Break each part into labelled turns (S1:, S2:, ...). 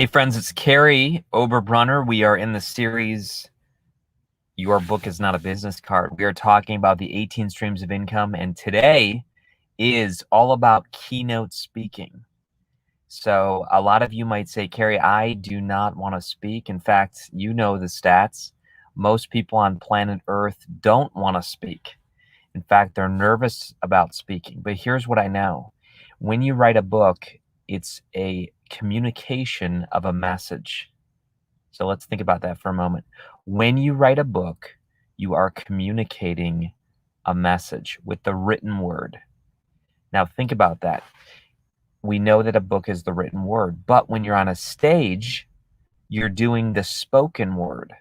S1: Hey friends, it's Kary, Oberbrunner. We are in the series, Your Book is Not a Business Card. We are talking about the 18 streams of income, and today is all about keynote speaking. So a lot of you might say, Kary, I do not want to speak. In fact, you know the stats. Most people on planet Earth don't want to speak. In fact, they're nervous about speaking. But here's what I know. When you write a book, it's a communication of a message. So let's think about that for a moment. When you write a book, you are communicating a message with the written word. Now think about that. We know that a book is the written word, but when you're on a stage, you're doing the spoken word.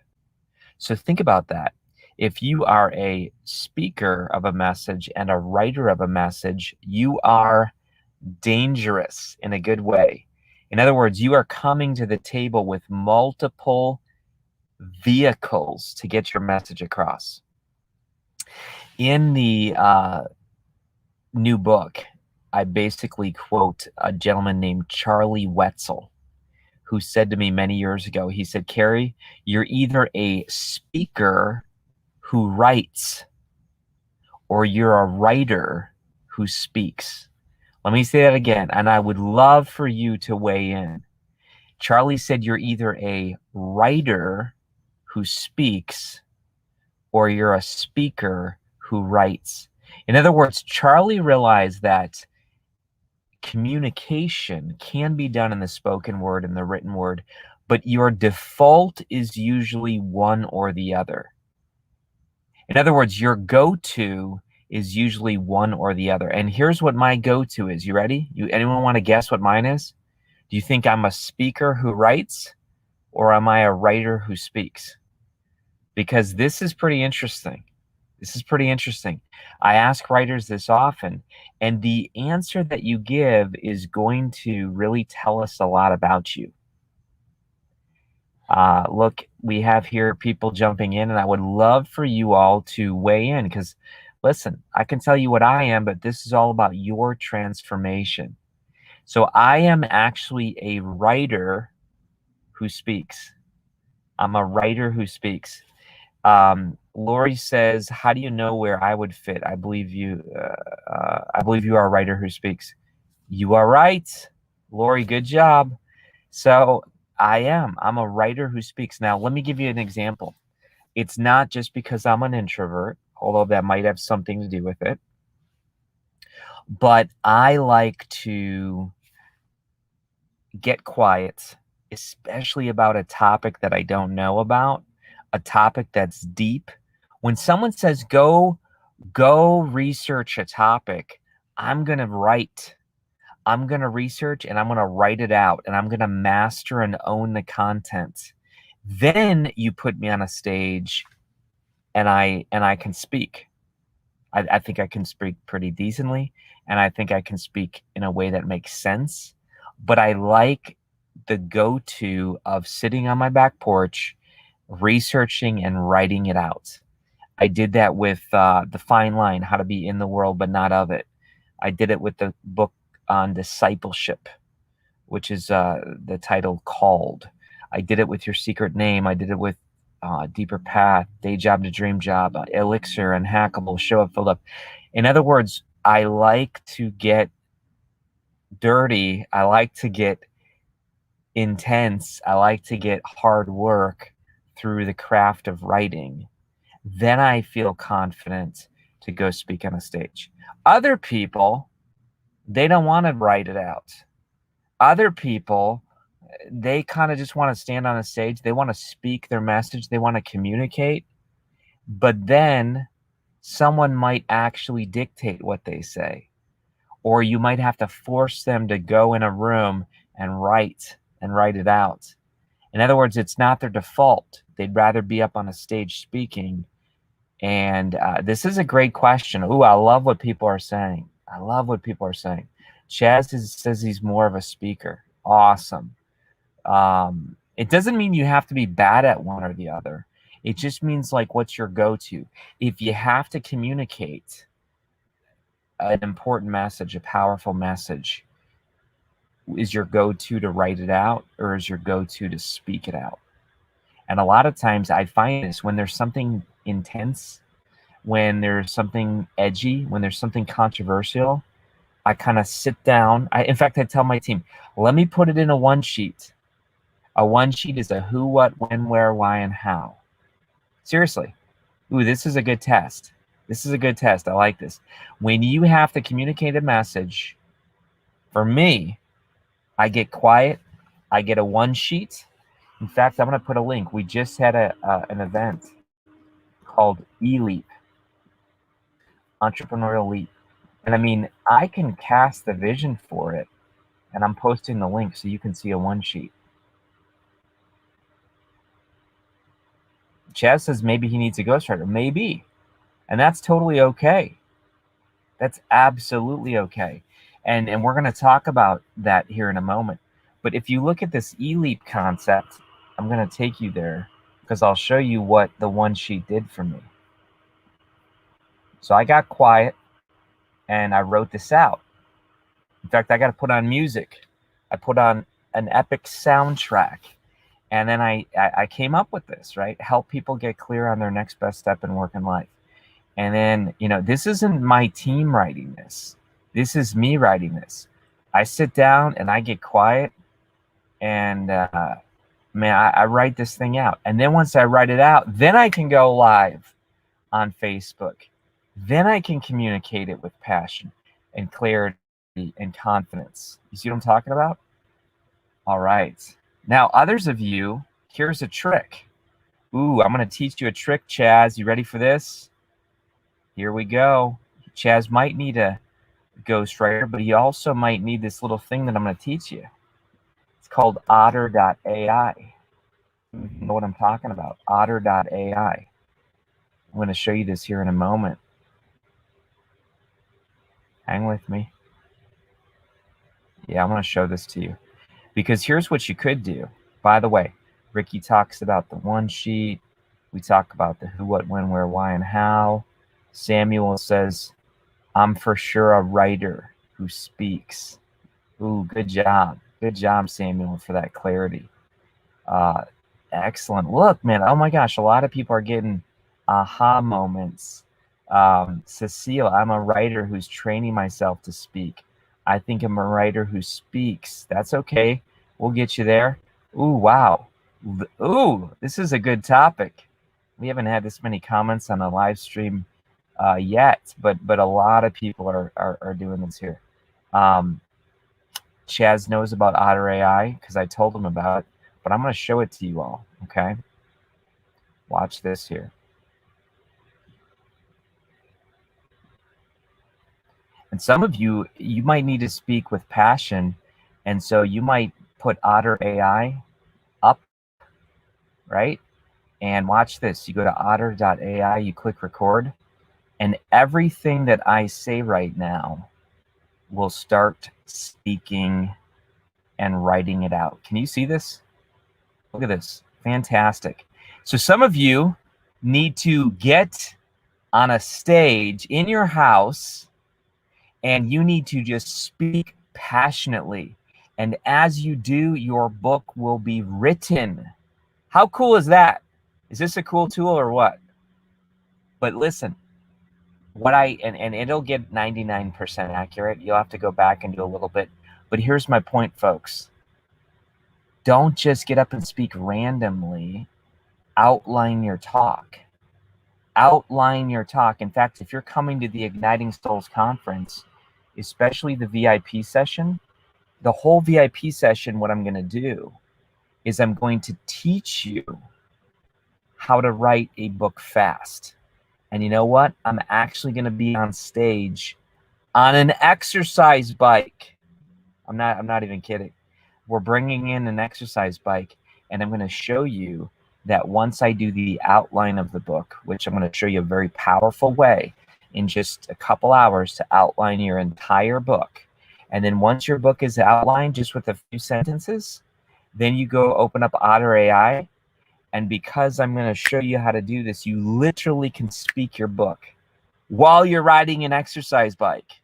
S1: So think about that. If you are a speaker of a message and a writer of a message, you are dangerous in a good way. In other words, you are coming to the table with multiple vehicles to get your message across. In the new book, I basically quote a gentleman named Charlie Wetzel, who said to me many years ago, he said, Kary, you're either a speaker who writes or you're a writer who speaks. Let me say that again, and I would love for you to weigh in. Charlie said you're either a writer who speaks or you're a speaker who writes. In other words, Charlie realized that communication can be done in the spoken word and the written word, but your default is usually one or the other. In other words, your go-to is usually one or the other. And here's what my go-to is. You ready? Anyone want to guess what mine is? Do you think I'm a speaker who writes or am I a writer who speaks? Because this is pretty interesting. This is pretty interesting. I ask writers this often, and the answer that you give is going to really tell us a lot about you. Look, we have here people jumping in, and I would love for you all to weigh in because, listen, I can tell you what I am, but this is all about your transformation. So I am actually a writer who speaks. I'm a writer who speaks. Lori says, how do you know where I would fit? I believe you are a writer who speaks. You are right. Lori, good job. So I'm a writer who speaks. Now, let me give you an example. It's not just because I'm an introvert, although that might have something to do with it. But I like to get quiet, especially about a topic that I don't know about, a topic that's deep. When someone says, go research a topic, I'm going to write. I'm going to research and I'm going to write it out and I'm going to master and own the content. Then you put me on a stage and I can speak. I think I can speak pretty decently, and I think I can speak in a way that makes sense. But I like the go-to of sitting on my back porch, researching and writing it out. I did that with The Fine Line, How to Be in the World but Not of It. I did it with the book on discipleship, which is the title Called. I did it with Your Secret Name. I did it with Deeper Path, Day Job to Dream Job, Elixir, Unhackable, Show Up, Filled Up. In other words, I like to get dirty. I like to get intense. I like to get hard work through the craft of writing. Then I feel confident to go speak on a stage. Other people, they don't want to write it out. Other people, they kind of just want to stand on a stage. They want to speak their message. They want to communicate. But then someone might actually dictate what they say. Or you might have to force them to go in a room and write it out. In other words, it's not their default. They'd rather be up on a stage speaking. And this is a great question. Ooh, I love what people are saying. I love what people are saying. Chaz says he's more of a speaker. Awesome. It doesn't mean you have to be bad at one or the other. It just means like what's your go-to. If you have to communicate an important message, a powerful message, is your go-to to write it out, or is your go-to to speak it out? And a lot of times I find this when there's something intense, when there's something edgy, when there's something controversial, I kind of sit down. In fact, I tell my team, let me put it in a one sheet. A one sheet is a who, what, when, where, why, and how. Seriously. Ooh, this is a good test. This is a good test. I like this. When you have to communicate a message, for me, I get quiet. I get a one sheet. In fact, I'm going to put a link. We just had an event called eLeap, Entrepreneurial Leap. And I mean, I can cast the vision for it, and I'm posting the link so you can see a one sheet. Chaz says maybe he needs a ghostwriter. Maybe. And that's totally okay. That's absolutely okay. And we're going to talk about that here in a moment. But if you look at this eLeap concept, I'm going to take you there because I'll show you what the one sheet did for me. So I got quiet and I wrote this out. In fact, I got to put on music. I put on an epic soundtrack. And then I came up with this, right? Help people get clear on their next best step in work and life. And then, you know, this isn't my team writing this. This is me writing this. I sit down and I get quiet and, man, I write this thing out. And then once I write it out, then I can go live on Facebook. Then I can communicate it with passion and clarity and confidence. You see what I'm talking about? All right. Now, others of you, here's a trick. Ooh, I'm going to teach you a trick, Chaz. You ready for this? Here we go. Chaz might need a ghostwriter, but he also might need this little thing that I'm going to teach you. It's called Otter.ai. You know what I'm talking about? Otter.ai. I'm going to show you this here in a moment. Hang with me. Yeah, I'm going to show this to you. Because here's what you could do. By the way, Ricky talks about the one sheet. We talk about the who, what, when, where, why, and how. Samuel says, I'm for sure a writer who speaks. Ooh, good job. Good job, Samuel, for that clarity. Excellent. Look, man, oh my gosh, a lot of people are getting aha moments. Cecile, I'm a writer who's training myself to speak. I think I'm a writer who speaks. That's okay. We'll get you there. Ooh, wow. Ooh, this is a good topic. We haven't had this many comments on the live stream yet, but a lot of people are doing this here. Chaz knows about Otter AI because I told him about it, but I'm going to show it to you all, okay? Watch this here. And some of you, you might need to speak with passion, and so you might put Otter AI up, right? And watch this. You go to otter.ai, you click record, and everything that I say right now will start speaking and writing it out. Can you see this? Look at this. Fantastic. So some of you need to get on a stage in your house and you need to just speak passionately. And as you do, your book will be written. How cool is that? Is this a cool tool or what? But listen, and it'll get 99% accurate. You'll have to go back and do a little bit. But here's my point, folks. Don't just get up and speak randomly. Outline your talk. Outline your talk. In fact, if you're coming to the Igniting Souls conference, especially the VIP session, the whole VIP session, what I'm going to do is I'm going to teach you how to write a book fast. And you know what? I'm actually going to be on stage on an exercise bike. I'm not even kidding. We're bringing in an exercise bike, and I'm going to show you that once I do the outline of the book, which I'm going to show you a very powerful way in just a couple hours to outline your entire book. And then once your book is outlined just with a few sentences, then you go open up Otter AI. And because I'm going to show you how to do this, you literally can speak your book while you're riding an exercise bike.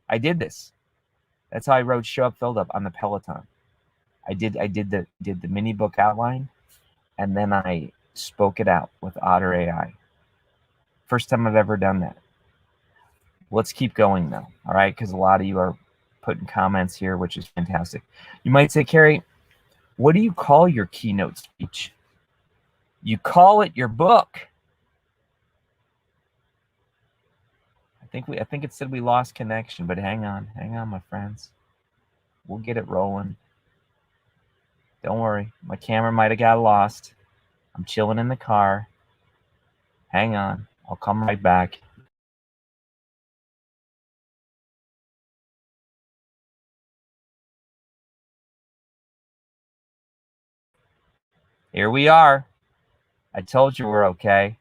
S1: I did this. That's how I wrote Show Up Filled Up on the Peloton. I did the mini book outline, and then I spoke it out with Otter AI. First time I've ever done that. Let's keep going though, all right? Because a lot of you are putting comments here, which is fantastic. You might say, Kary, what do you call your keynote speech? You call it your book. I think it said we lost connection, but hang on, my friends. We'll get it rolling. Don't worry, my camera might have got lost. I'm chilling in the car. Hang on, I'll come right back. Here we are. I told you we're okay.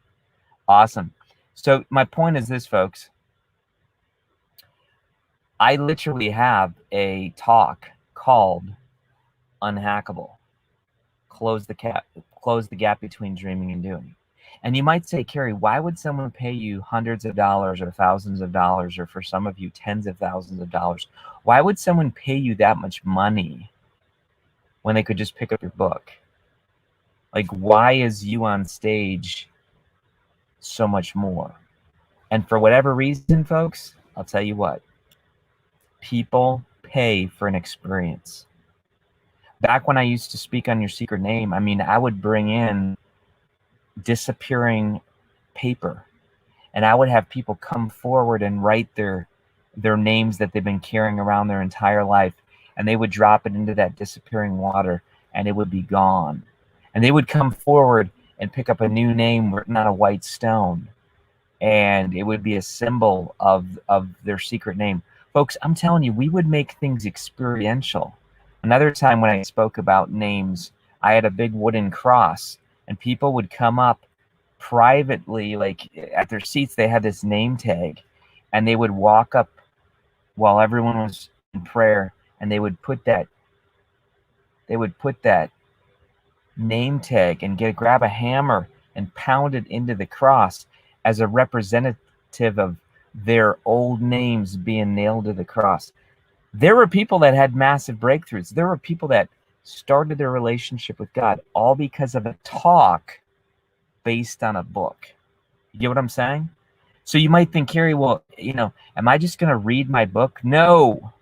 S1: Awesome. So my point is this, folks. I literally have a talk called Unhackable. Close the gap between dreaming and doing. And you might say, Kary, why would someone pay you hundreds of dollars or thousands of dollars, or for some of you, tens of thousands of dollars? Why would someone pay you that much money when they could just pick up your book? Like, why is you on stage so much more? And for whatever reason, folks, I'll tell you what, people pay for an experience. Back when I used to speak on Your Secret Name, I mean, I would bring in disappearing paper, and I would have people come forward and write their names that they've been carrying around their entire life, and they would drop it into that disappearing water, and it would be gone. And they would come forward and pick up a new name written on a white stone, and it would be a symbol of their secret name. Folks, I'm telling you, we would make things experiential. Another time when I spoke about names, I had a big wooden cross, and people would come up privately, like at their seats, they had this name tag, and they would walk up while everyone was in prayer, and they would put that name tag and grab a hammer and pound it into the cross as a representative of their old names being nailed to the cross. There were people that had massive breakthroughs. There were people that started their relationship with God all because of a talk based on a book. You get what I'm saying? So you might think, Kary, well, am I just going to read my book? No,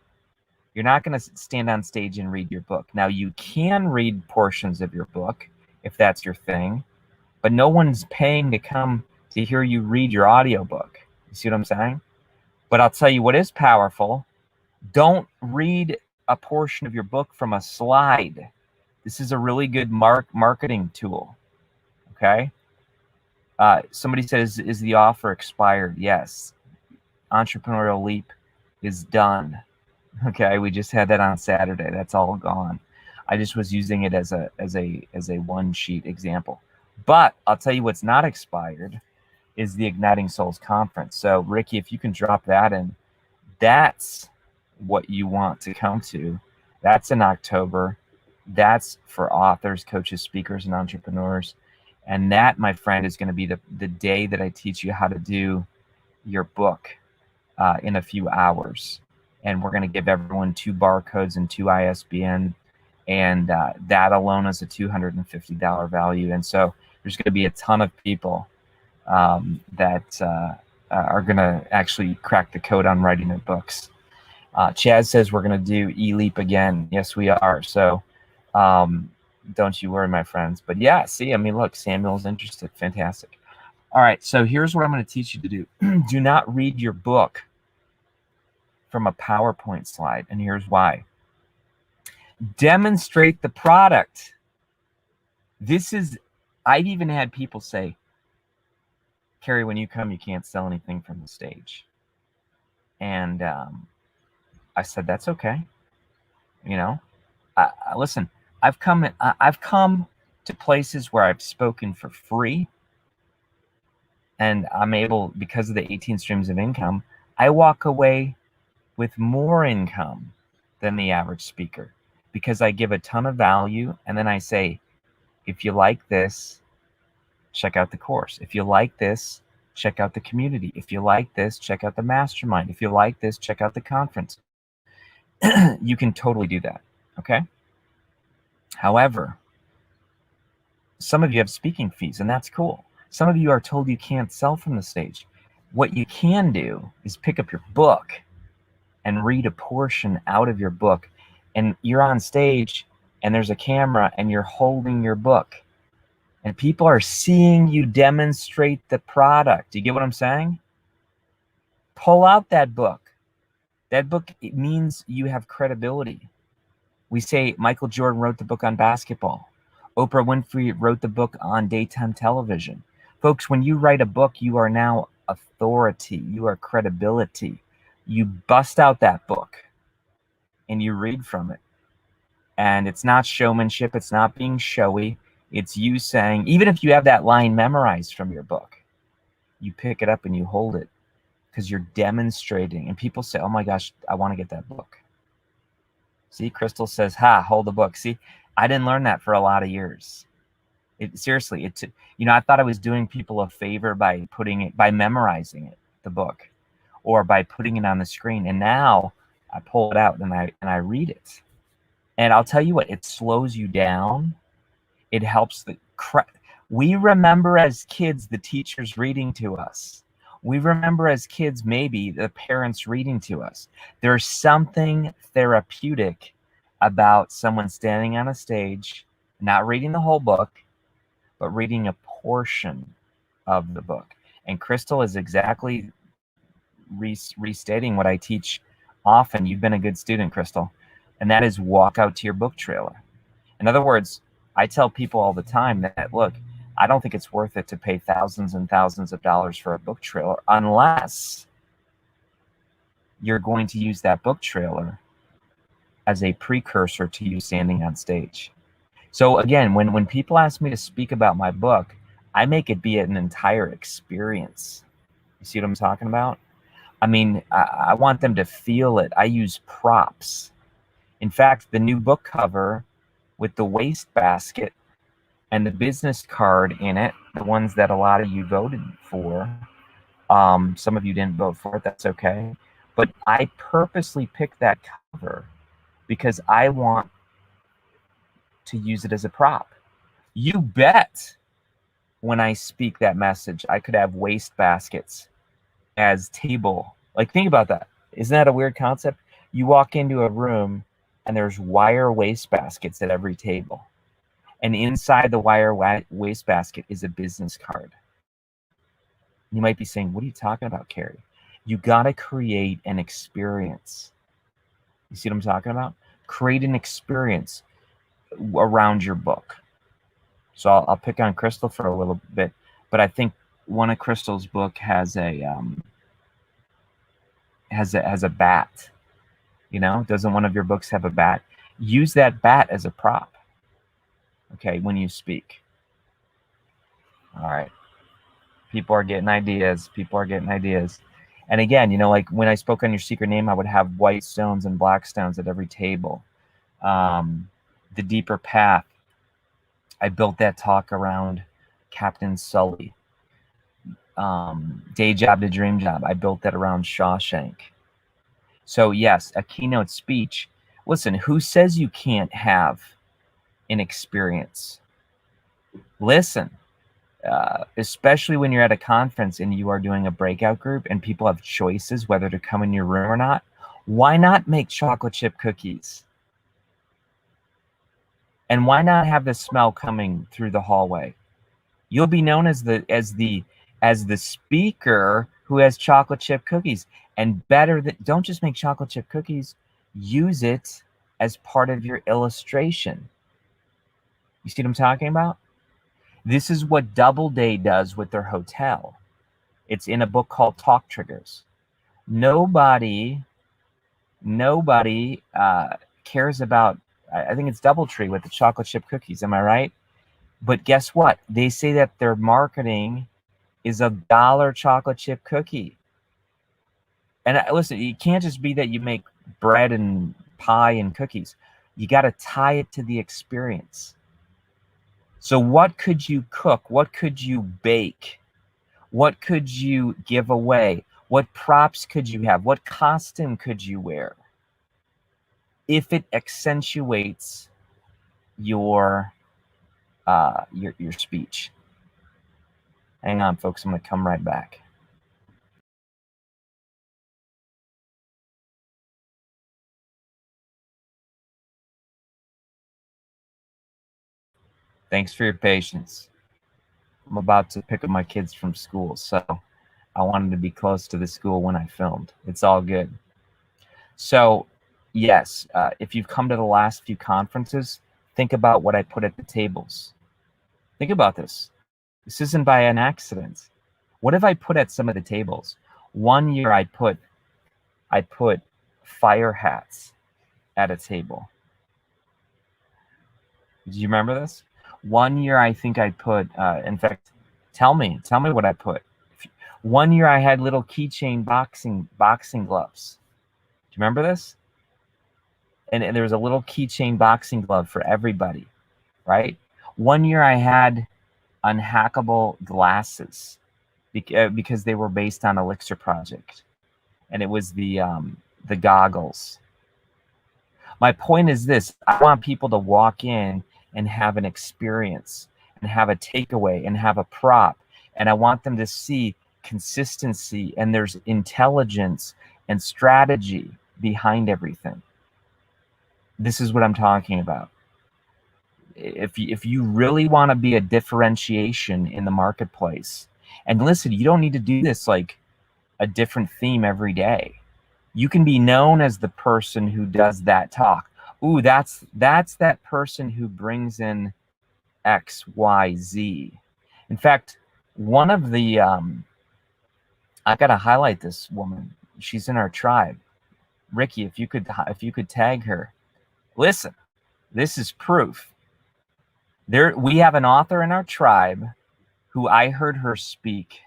S1: you're not going to stand on stage and read your book. Now, you can read portions of your book if that's your thing, but no one's paying to come to hear you read your audiobook. You see what I'm saying? But I'll tell you what is powerful. Don't read a portion of your book from a slide. This is a really good marketing tool. Okay. Somebody says, is the offer expired? Yes. Entrepreneurial Leap is done. Okay. We just had that on Saturday. That's all gone. I just was using it as a one sheet example. But I'll tell you what's not expired is the Igniting Souls Conference. So Ricky, if you can drop that in, that's what you want to come to. That's in October. That's for authors, coaches, speakers, and entrepreneurs. And that, my friend, is going to be the day that I teach you how to do your book in a few hours. And we're going to give everyone 2 barcodes and 2 ISBN. And that alone is a $250 value. And so there's going to be a ton of people that are going to actually crack the code on writing their books. Chaz says we're going to do eLeap again. Yes, we are. So don't you worry, my friends. But yeah, see, I mean, look, Samuel's interested. Fantastic. All right, so here's what I'm going to teach you to do. Do not read your book from a PowerPoint slide, and here's why. Demonstrate the product. I've even had people say, Kary, when you come, you can't sell anything from the stage. And I said, that's okay. Listen, I've come to places where I've spoken for free, and I'm able, because of the 18 streams of income, I walk away with more income than the average speaker because I give a ton of value, and then I say, if you like this, check out the course. If you like this, check out the community. If you like this, check out the mastermind. If you like this, check out the conference. You can totally do that, okay? However, some of you have speaking fees, and that's cool. Some of you are told you can't sell from the stage. What you can do is pick up your book and read a portion out of your book, and you're on stage and there's a camera and you're holding your book and people are seeing you demonstrate the product. Do you get what I'm saying? Pull out that book. That book, it means you have credibility. We say Michael Jordan wrote the book on basketball. Oprah Winfrey wrote the book on daytime television. Folks, when you write a book, you are now authority. You are credibility. You bust out that book and you read from it. And it's not showmanship. It's not being showy. It's you saying, even if you have that line memorized from your book, you pick it up and you hold it because you're demonstrating. And people say, oh my gosh, I want to get that book. See, Crystal says, hold the book. See, I didn't learn that for a lot of years. Seriously, I thought I was doing people a favor by memorizing it, the book, or by putting it on the screen. And now I pull it out and I read it. And I'll tell you what, it slows you down. It helps we remember as kids the teachers reading to us. We remember as kids maybe the parents reading to us. There's something therapeutic about someone standing on a stage, not reading the whole book, but reading a portion of the book. And Crystal is exactly restating what I teach often. You've been a good student, Crystal. And that is walk out to your book trailer. In other words, I tell people all the time that, look, I don't think it's worth it to pay thousands and thousands of dollars for a book trailer unless you're going to use that book trailer as a precursor to you standing on stage. So again, when people ask me to speak about my book, I make it be an entire experience. You see what I'm talking about? I mean, I want them to feel it. I use props. In fact, the new book cover with the wastebasket and the business card in it, the ones that a lot of you voted for, some of you didn't vote for it, that's okay. But I purposely picked that cover because I want to use it as a prop. You bet when I speak that message, I could have wastebaskets as table. Like, think about that. Isn't that a weird concept? You walk into a room and there's wire wastebaskets at every table. And inside the wire wastebasket is a business card. You might be saying, what are you talking about, Kary? You got to create an experience. You see what I'm talking about? Create an experience around your book. So I'll pick on Crystal for a little bit, but I think one of Crystal's book has a bat. You know, doesn't one of your books have a bat? Use that bat as a prop. Okay, when you speak. All right. People are getting ideas. People are getting ideas. And again, you know, like when I spoke on your secret name, I would have white stones and black stones at every table. The deeper path, I built that talk around Captain Sully. Day job to dream job, I built that around Shawshank. So yes, a keynote speech. Listen, who says you can't have an experience? Listen, especially when you're at a conference and you are doing a breakout group and people have choices whether to come in your room or not, why not make chocolate chip cookies? And why not have the smell coming through the hallway? You'll be known as the speaker who has chocolate chip cookies. And better than, don't just make chocolate chip cookies, use it as part of your illustration. You see what I'm talking about? This is what Doubleday does with their hotel. It's in a book called Talk Triggers. Nobody cares about, I think it's Doubletree with the chocolate chip cookies, am I right? But guess what? They say that their marketing is $1 chocolate chip cookie. And listen, it can't just be that you make bread and pie and cookies. You got to tie it to the experience. So what could you cook? What could you bake? What could you give away? What props could you have? What costume could you wear? if it accentuates your speech. Hang on, folks. I'm going to come right back. Thanks for your patience. I'm about to pick up my kids from school, so I wanted to be close to the school when I filmed. It's all good. So, yes, if you've come to the last few conferences, think about what I put at the tables. Think about this. This isn't by an accident. What have I put at some of the tables? One year I put fire hats at a table. Do you remember this? One year I think I put, in fact, tell me what I put. One year I had little keychain boxing gloves. Do you remember this? And there was a little keychain boxing glove for everybody, right? One year I had unhackable glasses because they were based on Elixir Project, and it was the goggles. My point is this: I want people to walk in and have an experience and have a takeaway and have a prop, and I want them to see consistency and there's intelligence and strategy behind everything. This is what I'm talking about. If you really want to be a differentiation in the marketplace, and listen, you don't need to do this like a different theme every day. You can be known as the person who does that talk. Ooh, that's that person who brings in X, Y, Z. In fact, one of the I gotta highlight this woman. She's in our tribe. Ricky, if you could tag her. Listen, this is proof. We have an author in our tribe who I heard her speak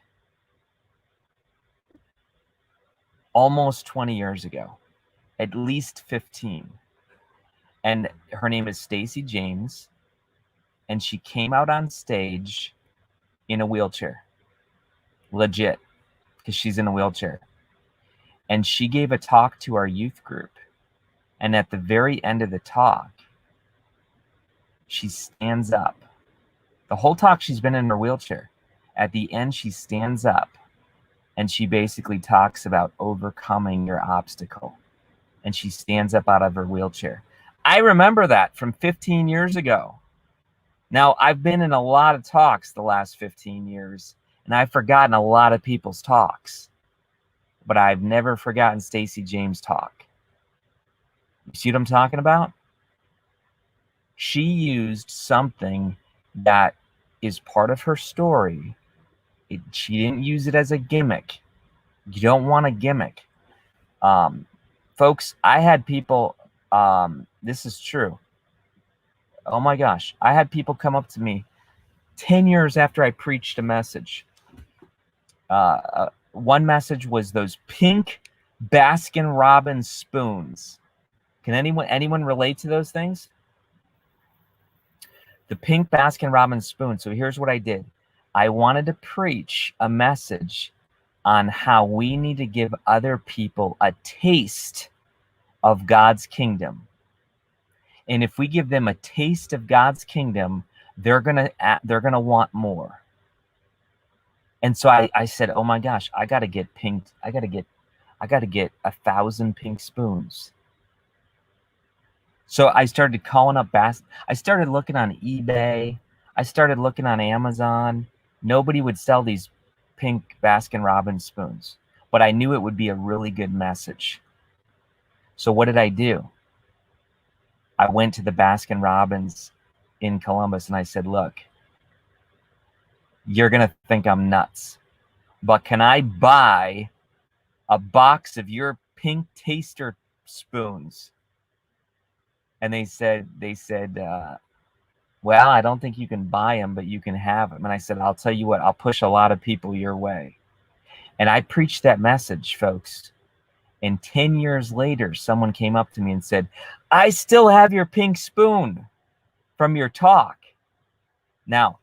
S1: almost 20 years ago, at least 15. And her name is Stacy James, and she came out on stage in a wheelchair. Legit, because she's in a wheelchair. And she gave a talk to our youth group. And at the very end of the talk, she stands up. The whole talk, she's been in her wheelchair. At the end, she stands up, and she basically talks about overcoming your obstacle. And she stands up out of her wheelchair. I remember that from 15 years ago. Now, I've been in a lot of talks the last 15 years, and I've forgotten a lot of people's talks. But I've never forgotten Stacy James' talk. You see what I'm talking about? She used something that is part of her story. She didn't use it as a gimmick. You don't want a gimmick. Folks, I had people, this is true. Oh my gosh. I had people come up to me 10 years after I preached a message. One message was those pink Baskin-Robbins spoons. Can anyone relate to those things? The pink Baskin-Robbins spoon. So here's what I did. I wanted to preach a message on how we need to give other people a taste of God's kingdom. And if we give them a taste of God's kingdom, they're gonna want more. And so I said, oh my gosh, I gotta get 1,000 pink spoons. So I started calling up I started looking on eBay. I started looking on Amazon. Nobody would sell these pink Baskin-Robbins spoons, but I knew it would be a really good message. So what did I do? I went to the Baskin-Robbins in Columbus and I said, look, you're going to think I'm nuts, but can I buy a box of your pink taster spoons? And they said, well, I don't think you can buy them, but you can have them. And I said, I'll tell you what, I'll push a lot of people your way. And I preached that message, folks. And 10 years later, someone came up to me and said, I still have your pink spoon from your talk. Now,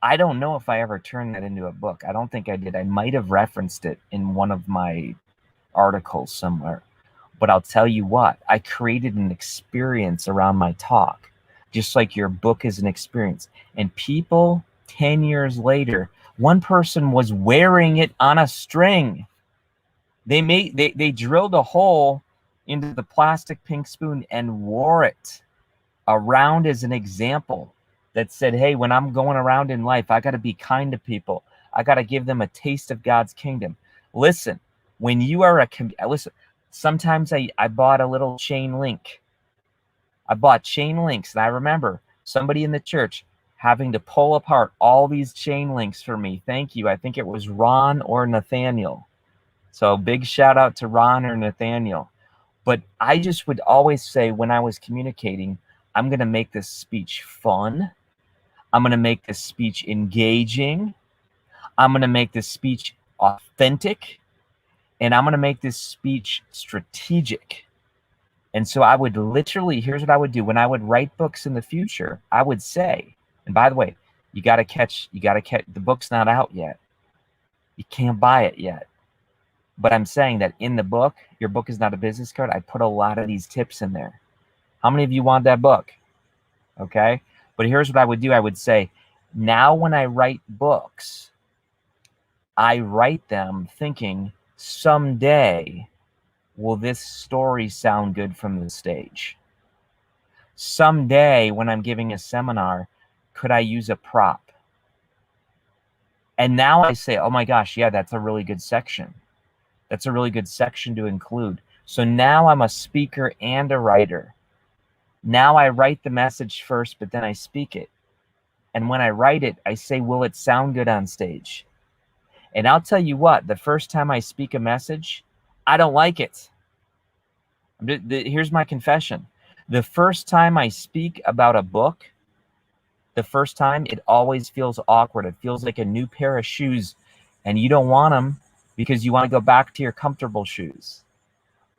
S1: I don't know if I ever turned that into a book. I don't think I did. I might have referenced it in one of my articles somewhere. But I'll tell you what, I created an experience around my talk, just like your book is an experience. And people 10 years later, one person was wearing it on a string. They drilled a hole into the plastic pink spoon and wore it around as an example that said, hey, when I'm going around in life, I got to be kind to people. I got to give them a taste of God's kingdom. Listen, when you are listen, sometimes I bought a little chain link. I bought chain links, and I remember somebody in the church having to pull apart all these chain links for me. Thank you. I think it was Ron or Nathaniel. So big shout out to Ron or Nathaniel. But I just would always say when I was communicating, I'm going to make this speech fun. I'm going to make this speech engaging. I'm going to make this speech authentic. And I'm going to make this speech strategic. And so I would literally, here's what I would do. When I would write books in the future, I would say, and by the way, you got to catch, the book's not out yet. You can't buy it yet. But I'm saying that in the book, your book is not a business card. I put a lot of these tips in there. How many of you want that book? Okay. But here's what I would do. I would say, now when I write books, I write them thinking someday, will this story sound good from the stage? Someday when I'm giving a seminar, could I use a prop? And now I say, oh my gosh, yeah, that's a really good section. That's a really good section to include. So now I'm a speaker and a writer. Now I write the message first, but then I speak it. And when I write it, I say, will it sound good on stage? And I'll tell you what, the first time I speak a message, I don't like it. Here's my confession. The first time I speak about a book, the first time, it always feels awkward. It feels like a new pair of shoes, and you don't want them because you want to go back to your comfortable shoes.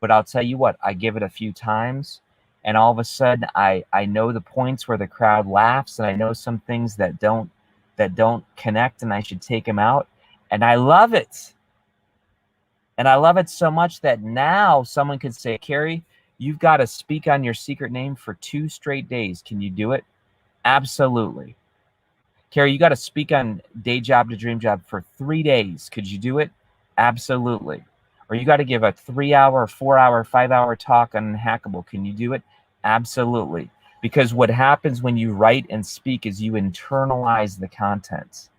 S1: But I'll tell you what, I give it a few times, and all of a sudden I know the points where the crowd laughs, and I know some things that don't connect, and I should take them out. And I love it. And I love it so much that now someone could say, Kary, you've got to speak on your secret name for 2 straight days. Can you do it? Absolutely. Kary, you got to speak on Day Job to Dream Job for 3 days. Could you do it? Absolutely. Or you got to give a 3-hour, 4-hour, 5-hour talk on Unhackable. Can you do it? Absolutely. Because what happens when you write and speak is you internalize the content.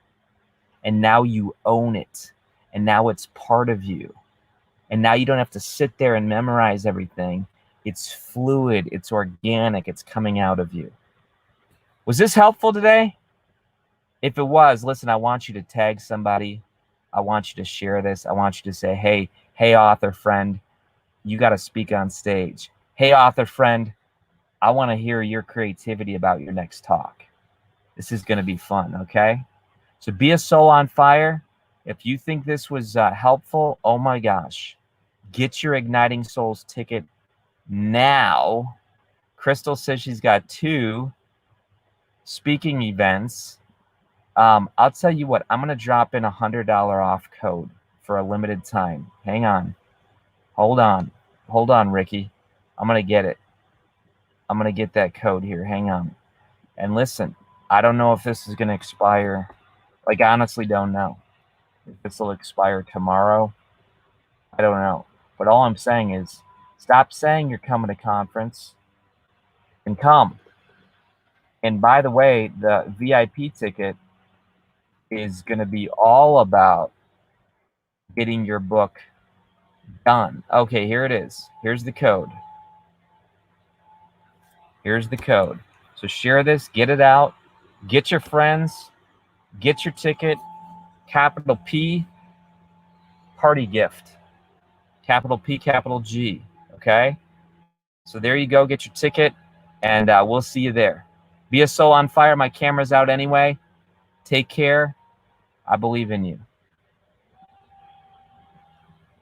S1: And now you own it. And now it's part of you. And now you don't have to sit there and memorize everything. It's fluid. It's organic. It's coming out of you. Was this helpful today? If it was, listen, I want you to tag somebody. I want you to share this. I want you to say, hey, author friend, you got to speak on stage. Hey, author friend, I want to hear your creativity about your next talk. This is going to be fun, okay? So be a soul on fire. If you think this was helpful, oh my gosh, get your Igniting Souls ticket now. Crystal says she's got 2 speaking events. I'll tell you what, I'm going to drop in $100 off code for a limited time. Hang on. Hold on, Ricky. I'm going to get it. I'm going to get that code here. Hang on. And listen, I don't know if this is going to expire. Like, I honestly don't know. If this will expire tomorrow, I don't know. But all I'm saying is, stop saying you're coming to conference and come. And by the way, the VIP ticket is going to be all about getting your book done. Okay, here it is. Here's the code. Here's the code. So share this, get it out, get your friends, get your ticket, capital P, party gift, capital P, capital G, okay? So there you go, get your ticket, and we'll see you there. Be a soul on fire. My camera's out anyway. Take care. I believe in you.